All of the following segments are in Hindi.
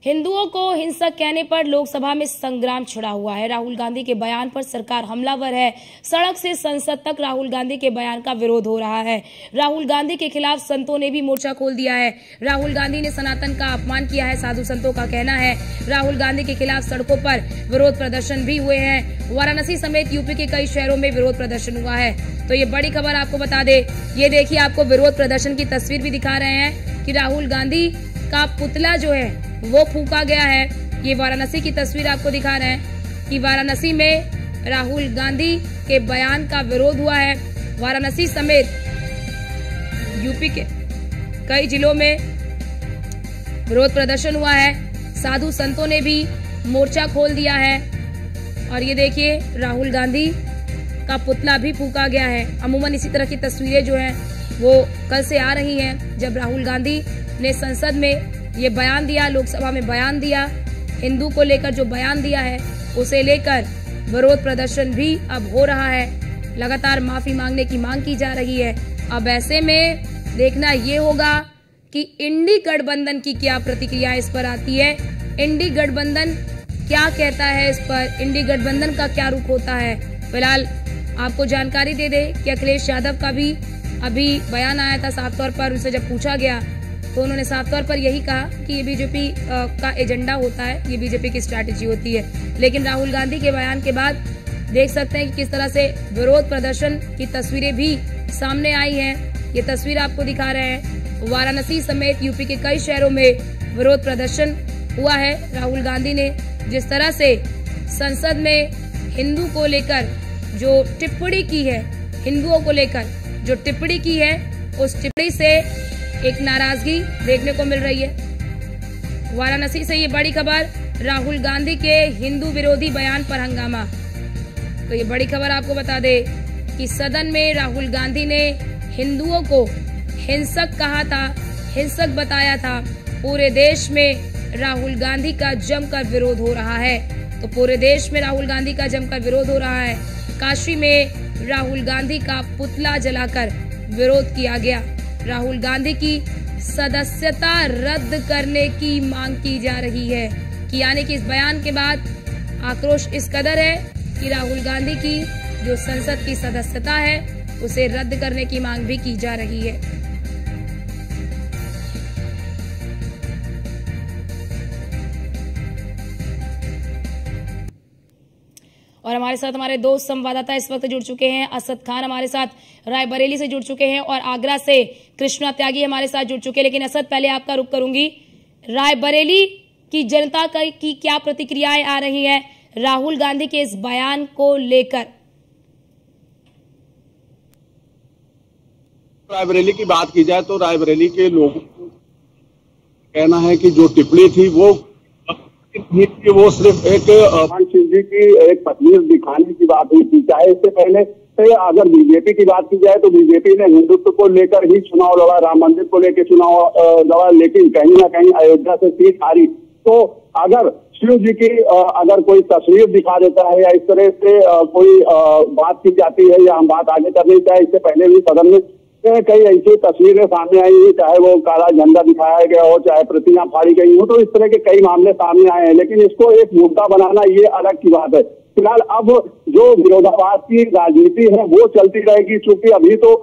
हिंदुओं को हिंसक कहने पर लोकसभा में संग्राम छिड़ा हुआ है। राहुल गांधी के बयान पर सरकार हमलावर है। सड़क से संसद तक राहुल गांधी के बयान का विरोध हो रहा है। राहुल गांधी के खिलाफ संतों ने भी मोर्चा खोल दिया है। राहुल गांधी ने सनातन का अपमान किया है, साधु संतों का कहना है। राहुल गांधी के खिलाफ सड़कों पर विरोध प्रदर्शन भी हुए हैं। वाराणसी समेत यूपी के कई शहरों में विरोध प्रदर्शन हुआ है। तो ये बड़ी खबर आपको बता दे, ये देखिए आपको विरोध प्रदर्शन की तस्वीर भी दिखा रहे हैं कि राहुल गांधी का पुतला जो है वो फूंका गया है। ये वाराणसी की तस्वीर आपको दिखा रहे हैं कि वाराणसी में राहुल गांधी के बयान का विरोध हुआ है। वाराणसी समेत यूपी के कई जिलों में विरोध प्रदर्शन हुआ है। साधु संतों ने भी मोर्चा खोल दिया है और ये देखिए राहुल गांधी का पुतला भी फूंका गया है। अमूमन इसी तरह की तस्वीरें जो हैं वो कल से आ रही हैं, जब राहुल गांधी ने संसद में ये बयान दिया, लोकसभा में बयान दिया, हिंदू को लेकर जो बयान दिया है उसे लेकर विरोध प्रदर्शन भी अब हो रहा है। लगातार माफी मांगने की मांग की जा रही है। अब ऐसे में देखना ये होगा कि इंडी गठबंधन की क्या प्रतिक्रिया इस पर आती है। इंडी गठबंधन क्या कहता है इस पर, इंडी गठबंधन का क्या रुख होता है। फिलहाल आपको जानकारी दे दे कि अखिलेश यादव का भी अभी बयान आया था। साफ तौर पर उनसे जब पूछा गया तो उन्होंने साफ तौर पर यही कहा कि ये बीजेपी का एजेंडा होता है, ये बीजेपी की स्ट्रैटेजी होती है। लेकिन राहुल गांधी के बयान के बाद देख सकते हैं कि किस तरह से विरोध प्रदर्शन की तस्वीरें भी सामने आई हैं। ये तस्वीर आपको दिखा रहे हैं। वाराणसी समेत यूपी के कई शहरों में विरोध प्रदर्शन हुआ है। राहुल गांधी ने जिस तरह से संसद में हिंदू को लेकर जो टिप्पणी की है, हिंदुओं को लेकर जो टिप्पणी की है, उस टिप्पणी से एक नाराजगी देखने को मिल रही है। वाराणसी से ये बड़ी खबर, राहुल गांधी के हिंदू विरोधी बयान पर हंगामा। तो ये बड़ी खबर आपको बता दे कि सदन में राहुल गांधी ने हिंदुओं को हिंसक कहा था, हिंसक बताया था। पूरे देश में राहुल गांधी का जमकर विरोध हो रहा है। तो पूरे देश में राहुल गांधी का जमकर विरोध हो रहा है। काशी में राहुल गांधी का पुतला जलाकर विरोध किया गया। राहुल गांधी की सदस्यता रद्द करने की मांग की जा रही है कि यानी कि इस बयान के बाद आक्रोश इस कदर है कि राहुल गांधी की जो संसद की सदस्यता है उसे रद्द करने की मांग भी की जा रही है। और हमारे साथ हमारे दो संवाददाता इस वक्त जुड़ चुके हैं। असद खान हमारे साथ रायबरेली से जुड़ चुके हैं और आगरा से कृष्णा त्यागी हमारे साथ जुड़ चुके हैं। लेकिन असद, पहले आपका रुख करूंगी, रायबरेली की जनता की क्या प्रतिक्रियाएं आ रही हैं राहुल गांधी के इस बयान को लेकर? रायबरेली की बात की जाए तो रायबरेली के लोगों को कहना है कि जो टिप्पणी थी वो सिर्फ एक शिव जी की एक तस्वीर दिखाने की बात हुई थी। चाहे इससे पहले से अगर बीजेपी की बात की जाए तो बीजेपी ने हिंदुत्व को लेकर ही चुनाव लड़ा, राम मंदिर को लेकर चुनाव लड़ा, लेकिन कहीं ना कहीं अयोध्या से सीट हारी। तो अगर शिव जी की अगर कोई तस्वीर दिखा देता है या इस तरह से कोई बात की जाती है या हम बात आगे करनी चाहे, इससे पहले भी सदन में कई ऐसी तस्वीरें सामने आई हुई, चाहे वो काला झंडा दिखाया गया हो, चाहे प्रतियां फाड़ी गई हो, तो इस तरह के कई मामले सामने आए हैं। लेकिन इसको एक मुद्दा बनाना ये अलग की बात है। फिलहाल अब जो विरोधाभास की राजनीति है वो चलती रहेगी, क्योंकि अभी तो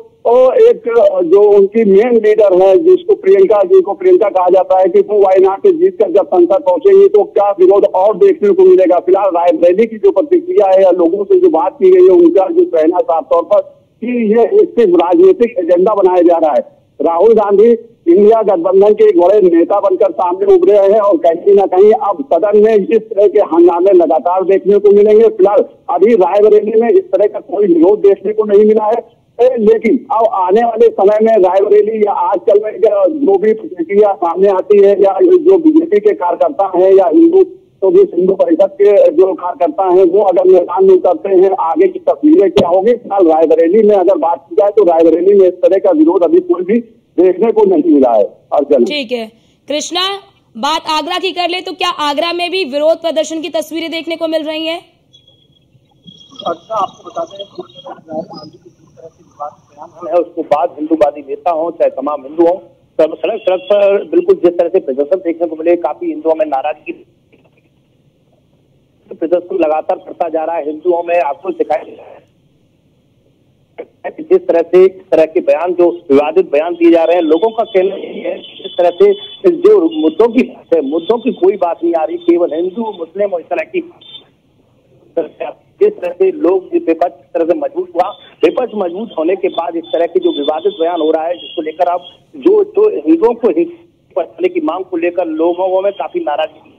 एक जो उनकी मेन लीडर है जिसको प्रियंका कहा जाता है कि वो वायनाड से जीत कर जब संसद पहुंचेंगी तो क्या विरोध और देखने को मिलेगा। फिलहाल रायबरेली की जो प्रतिक्रिया है या लोगों से जो बात की गई है उनका जो कहना साफ तौर पर कि ये सिर्फ राजनीतिक एजेंडा बनाया जा रहा है। राहुल गांधी इंडिया गठबंधन के एक बड़े नेता बनकर सामने उभरे हैं और कहीं ना कहीं अब सदन में इस तरह के हंगामे लगातार देखने को मिलेंगे। फिलहाल अभी रायबरेली में इस तरह का कोई विरोध देखने को नहीं मिला है, लेकिन अब आने वाले समय में रायबरेली या आजकल में जो भी प्रतिक्रिया सामने आती है या जो बीजेपी के कार्यकर्ता हैं या हिंदू परिषद के जो कार्यकर्ता हैं वो अगर मैदान में उतरते हैं, आगे की तस्वीरें क्या होगी। फिलहाल रायबरेली में अगर बात की जाए तो रायबरेली में इस तरह का विरोध अभी कोई भी देखने को नहीं मिला है। और ठीक है कृष्णा, बात आगरा की कर ले तो क्या आगरा में भी विरोध प्रदर्शन की तस्वीरें देखने को मिल रही हैं? अच्छा, आपको बताते हैं है उसको बाद हिंदूवादी नेता हो चाहे तमाम हिंदू हो, सड़क पर बिल्कुल जिस तरह से प्रदर्शन देखने को मिले, काफी हिंदुओं में नाराजगी, प्रदर्शन लगातार बढ़ता जा रहा है, हिंदुओं में आक्रोश दिखाई दे रहा है। जिस तरह से इस तरह के बयान, जो विवादित बयान दिए जा रहे हैं, लोगों का कहना यही है जिस तरह से जो मुद्दों की कोई बात नहीं आ रही, केवल हिंदू मुस्लिम और इस तरह की, जिस तरह से लोग विपक्ष इस तरह से मजबूत हुआ, विपक्ष मजबूत होने के बाद इस तरह के जो विवादित बयान हो रहा है, जिसको लेकर अब जो हिंदुओं को हिंदू की मांग को लेकर लोगों में काफी नाराजगी।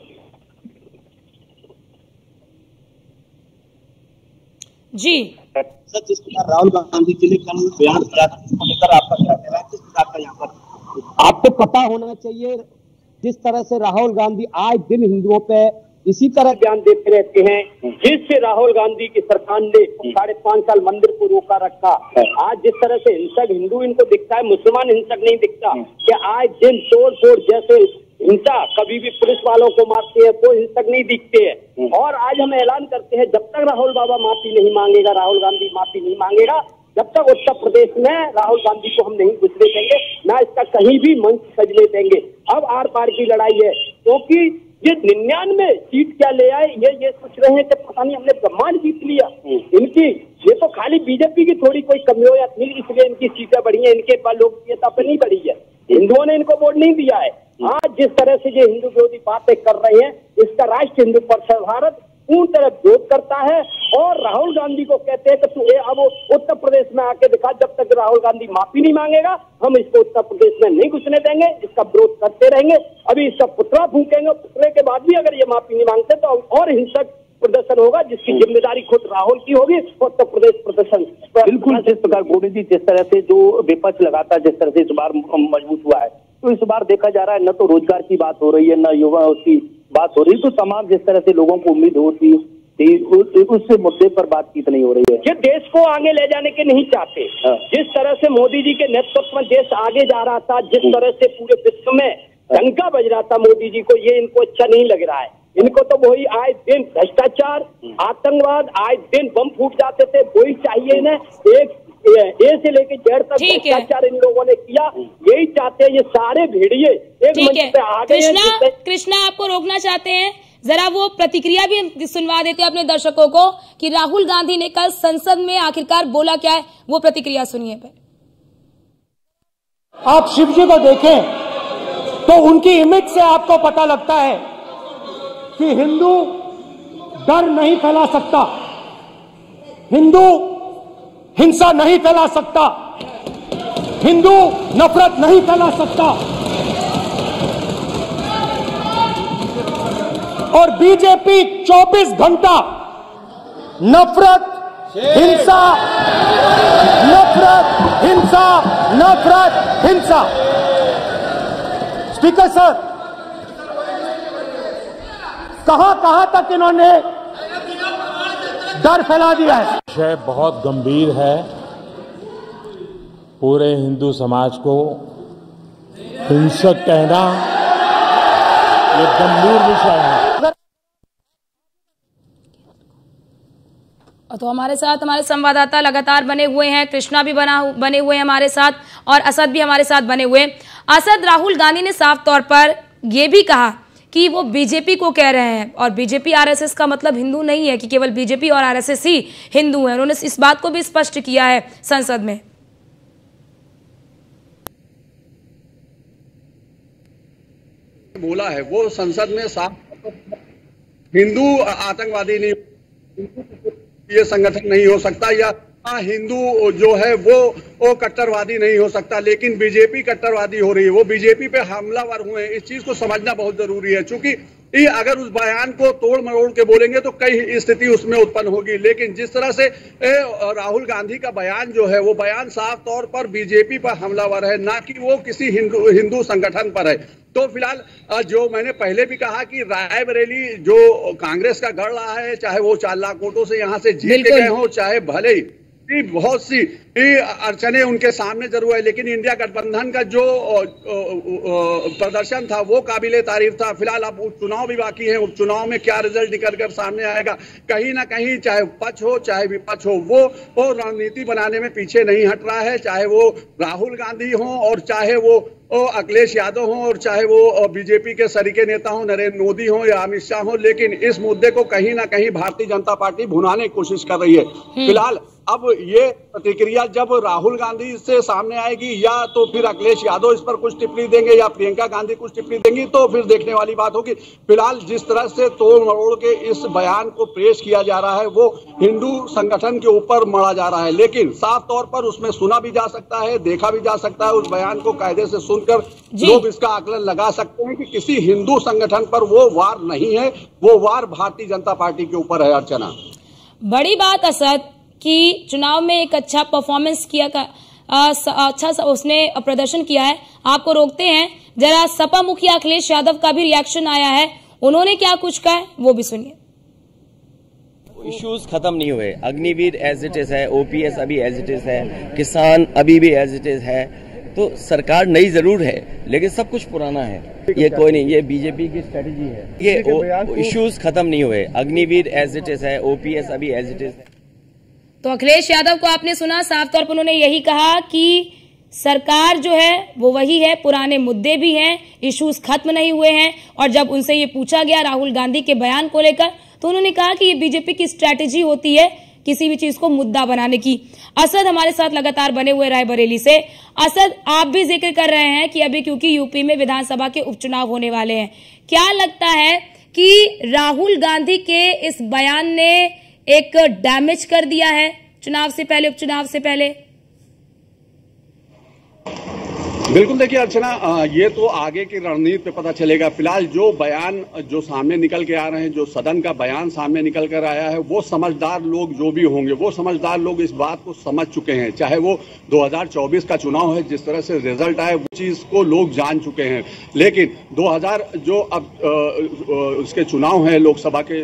जी सर, जिस प्रकार राहुल गांधी जी ने कल बयान किया था, इसको लेकर आपका क्या कहना है? किस प्रकार का यहाँ पर आपको पता होना चाहिए, जिस तरह से राहुल गांधी आए दिन हिंदुओं पे इसी तरह बयान देते रहते हैं, जिससे राहुल गांधी की सरकार ने 5.5 साल मंदिर को रोका रखा। आज जिस तरह से हिंसक हिंदू इनको दिखता है, मुसलमान हिंसक नहीं दिखता कि आज दिन तोड़ फोड़ जैसे हिंसा, कभी भी पुलिस वालों को मारते हैं, कोई हिंसक नहीं दिखते हैं। और आज हम ऐलान करते हैं, जब तक राहुल बाबा माफी नहीं मांगेगा, राहुल गांधी माफी नहीं मांगेगा, जब तक उत्तर प्रदेश में राहुल गांधी को हम नहीं घुसने देंगे, ना इसका कहीं भी मंच सजने देंगे। अब आर पार की लड़ाई है, क्योंकि ये 99 सीट क्या ले आए, ये सोच रहे हैं कि पता नहीं हमने ब्रह्मांड जीत लिया। इनकी ये तो खाली बीजेपी की थोड़ी कोई कमी हो या थी, इसलिए इनकी सीटें बढ़ी है, इनके पास लोकप्रियता पे नहीं बढ़ी है, हिंदुओं ने इनको वोट नहीं दिया है। आज जिस तरह से ये हिंदू विरोधी बातें कर रहे हैं, इसका राष्ट्र हिंदू परिषद भारत पूर्ण तरह विरोध करता है और राहुल गांधी को कहते हैं कि तू अब उत्तर प्रदेश में आके दिखा। जब तक राहुल गांधी माफी नहीं मांगेगा, हम इसको उत्तर प्रदेश में नहीं घुसने देंगे, इसका विरोध करते रहेंगे। अभी इसका पुतला फूकेंगे, पुतले के बाद भी अगर ये माफी नहीं मांगते तो और हिंसक प्रदर्शन होगा, जिसकी जिम्मेदारी खुद राहुल की होगी। उत्तर प्रदेश प्रदर्शन बिल्कुल जिस प्रकार गोविंद जी, जिस तरह से जो विपक्ष लगातार जिस तरह से इस बार मजबूत हुआ है, तो इस बार देखा जा रहा है न तो रोजगार की बात हो रही है, न युवा की बात हो रही है, तो तमाम जिस तरह से लोगों को उम्मीद होती उस मुद्दे पर बातचीत नहीं हो रही है। ये देश को आगे ले जाने के नहीं चाहते। जिस तरह से मोदी जी के नेतृत्व में देश आगे जा रहा था, जिस तरह से पूरे विश्व में डंका बज रहा था मोदी जी को, ये इनको अच्छा नहीं लग रहा है। इनको तो वही आए दिन भ्रष्टाचार, आतंकवाद, आए दिन बम फूट जाते थे, वही चाहिए इन्हें। एक ए से लेके जेड तक भ्रष्टाचार इन लोगों ने किया, यही चाहते हैं। ये सारे भेड़िए एक मंच पे आ गए। कृष्णा आपको रोकना चाहते हैं, जरा वो प्रतिक्रिया भी सुनवा देते हैं अपने दर्शकों को कि राहुल गांधी ने कल संसद में आखिरकार बोला क्या है, वो प्रतिक्रिया सुनिए। आप शिव जी को देखें तो उनकी इमेज से आपको पता लगता है कि हिंदू डर नहीं फैला सकता, हिंदू हिंसा नहीं फैला सकता, हिंदू नफरत नहीं फैला सकता। और बीजेपी 24 घंटा नफरत, हिंसा, नफरत, हिंसा, नफरत, हिंसा। स्पीकर सर, कहां तक इन्होंने डर फैला दिया है। विषय बहुत गंभीर है, पूरे हिंदू समाज को हिंसक कहना ये गंभीर विषय है। तो हमारे साथ हमारे संवाददाता लगातार बने हुए हैं, कृष्णा भी बने हुए हैं हमारे साथ और असद भी हमारे साथ बने हुए। असद, राहुल गांधी ने साफ तौर पर यह भी कहा कि वो बीजेपी को कह रहे हैं, और बीजेपी आरएसएस का मतलब हिंदू नहीं है कि केवल बीजेपी और आरएसएस ही हिंदू हैं। उन्होंने इस बात को भी स्पष्ट किया है संसद में। बोला है वो संसद में साफ, हिंदू आतंकवादी नहीं, ये संगठन नहीं हो सकता, या हिंदू जो है वो कट्टरवादी नहीं हो सकता, लेकिन बीजेपी कट्टरवादी हो रही है, वो बीजेपी पे हमलावर हुए हैं। इस चीज को समझना बहुत जरूरी है, क्योंकि अगर उस बयान को तोड़ मरोड़ के बोलेंगे तो कई स्थिति उसमें उत्पन्न होगी। लेकिन जिस तरह से राहुल गांधी का बयान जो है, वो बयान साफ तौर पर बीजेपी पर हमलावर है, ना कि वो किसी हिंदू संगठन पर है। तो फिलहाल जो मैंने पहले भी कहा कि रायबरेली जो कांग्रेस का गढ़ रहा है, चाहे वो 4 लाख वोटों से यहाँ से जीत के गए हों, चाहे भले ही बहुत सी अड़चने उनके सामने जरूर है, लेकिन इंडिया गठबंधन का जो प्रदर्शन था वो काबिले तारीफ था। फिलहाल अब उपचुनाव भी बाकी है, उपचुनाव में क्या रिजल्ट निकल कर सामने आएगा, कहीं ना कहीं चाहे पक्ष हो चाहे विपक्ष हो वो रणनीति बनाने में पीछे नहीं हट रहा है, चाहे वो राहुल गांधी हो और चाहे वो अखिलेश यादव हो और चाहे वो बीजेपी के सरीके नेता हो, नरेंद्र मोदी हो या अमित शाह हो। लेकिन इस मुद्दे को कहीं ना कहीं भारतीय जनता पार्टी भुनाने की कोशिश कर रही है। फिलहाल अब ये प्रतिक्रिया जब राहुल गांधी से सामने आएगी या तो फिर अखिलेश यादव इस पर कुछ टिप्पणी देंगे या प्रियंका गांधी कुछ टिप्पणी देंगी, तो फिर देखने वाली बात होगी। फिलहाल जिस तरह से तोड़ मरोड़ के इस बयान को पेश किया जा रहा है वो हिंदू संगठन के ऊपर मढ़ा जा रहा है, लेकिन साफ तौर पर उसमें सुना भी जा सकता है, देखा भी जा सकता है। उस बयान को कायदे से सुनकर लोग इसका आकलन लगा सकते हैं कि किसी हिंदू संगठन पर वो वार नहीं है, वो वार भारतीय जनता पार्टी के ऊपर है। अर्चना, बड़ी बात असद कि चुनाव में एक अच्छा परफॉर्मेंस किया अच्छा उसने प्रदर्शन किया है। आपको रोकते हैं, जरा सपा मुखिया अखिलेश यादव का भी रिएक्शन आया है, उन्होंने क्या कुछ कहा है वो भी सुनिए। इश्यूज खत्म नहीं हुए, अग्निवीर एज इट इज है, ओपीएस अभी एज इट इज है, किसान अभी भी एज इट इज है। तो सरकार नई जरूर है लेकिन सब कुछ पुराना है, ये कोई नहीं, ये बीजेपी की स्ट्रेटेजी है। ये इश्यूज खत्म नहीं हुए, अग्निवीर एज इट इज है, ओपीएस अभी एज इट इज है। तो अखिलेश यादव को आपने सुना, साफ तौर पर उन्होंने यही कहा कि सरकार जो है वो वही है, पुराने मुद्दे भी हैं, इश्यूज खत्म नहीं हुए हैं। और जब उनसे ये पूछा गया राहुल गांधी के बयान को लेकर तो उन्होंने कहा कि ये बीजेपी की स्ट्रैटेजी होती है किसी भी चीज को मुद्दा बनाने की। असद हमारे साथ लगातार बने हुए रायबरेली से। असद, आप भी जिक्र कर रहे हैं कि अभी क्योंकि यूपी में विधानसभा के उपचुनाव होने वाले हैं, क्या लगता है कि राहुल गांधी के इस बयान ने एक डैमेज कर दिया है चुनाव से पहले, उपचुनाव से पहले? बिल्कुल, देखिए अर्चना, ये तो आगे की रणनीति पे पता चलेगा। फिलहाल जो बयान जो सामने निकल के आ रहे हैं, जो सदन का बयान सामने निकल कर आया है, वो समझदार लोग जो भी होंगे, वो समझदार लोग इस बात को समझ चुके हैं। चाहे वो 2024 का चुनाव है, जिस तरह से रिजल्ट आए वो चीज को लोग जान चुके हैं। लेकिन 2000 जो अब उसके चुनाव है, लोकसभा के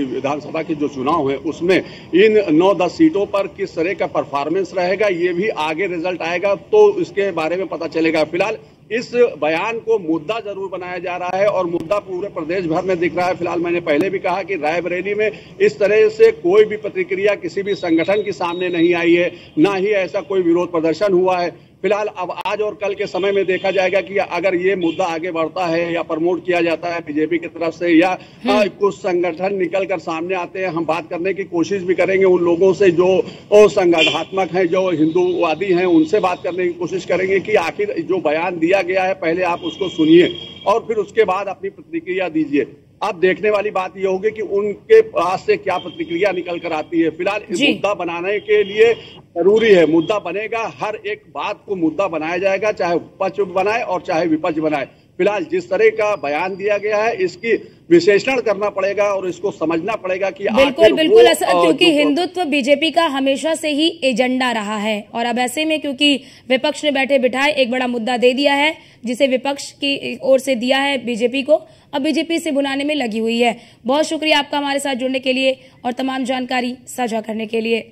विधानसभा के जो चुनाव है, उसमें इन 9-10 सीटों पर किस तरह का परफॉर्मेंस रहेगा, ये भी आगे रिजल्ट आएगा तो इसके बारे में पता चलेगा। फिलहाल इस बयान को मुद्दा जरूर बनाया जा रहा है और मुद्दा पूरे प्रदेश भर में दिख रहा है। फिलहाल मैंने पहले भी कहा कि रायबरेली में इस तरह से कोई भी प्रतिक्रिया किसी भी संगठन के सामने नहीं आई है, ना ही ऐसा कोई विरोध प्रदर्शन हुआ है। फिलहाल अब आज और कल के समय में देखा जाएगा कि अगर ये मुद्दा आगे बढ़ता है या प्रमोट किया जाता है बीजेपी की तरफ से या कुछ संगठन निकल कर सामने आते हैं, हम बात करने की कोशिश भी करेंगे उन लोगों से जो संगठनात्मक हैं, जो हिंदूवादी हैं, उनसे बात करने की कोशिश करेंगे कि आखिर जो बयान दिया गया है पहले आप उसको सुनिए और फिर उसके बाद अपनी प्रतिक्रिया दीजिए। अब देखने वाली बात यह होगी कि उनके पास से क्या प्रतिक्रिया निकल कर आती है। फिलहाल इस मुद्दा बनाने के लिए जरूरी है, मुद्दा बनेगा, हर एक बात को मुद्दा बनाया जाएगा, चाहे पक्ष बनाए और चाहे विपक्ष बनाए। फिलहाल जिस तरह का बयान दिया गया है इसकी विश्लेषण करना पड़ेगा और इसको समझना पड़ेगा कि बिल्कुल क्योंकि हिंदुत्व बीजेपी का हमेशा से ही एजेंडा रहा है और अब ऐसे में क्योंकि विपक्ष ने बैठे बिठाए एक बड़ा मुद्दा दे दिया है जिसे विपक्ष की ओर से दिया है बीजेपी को, अब बीजेपी से बुनाने में लगी हुई है। बहुत शुक्रिया आपका हमारे साथ जुड़ने के लिए और तमाम जानकारी साझा करने के लिए।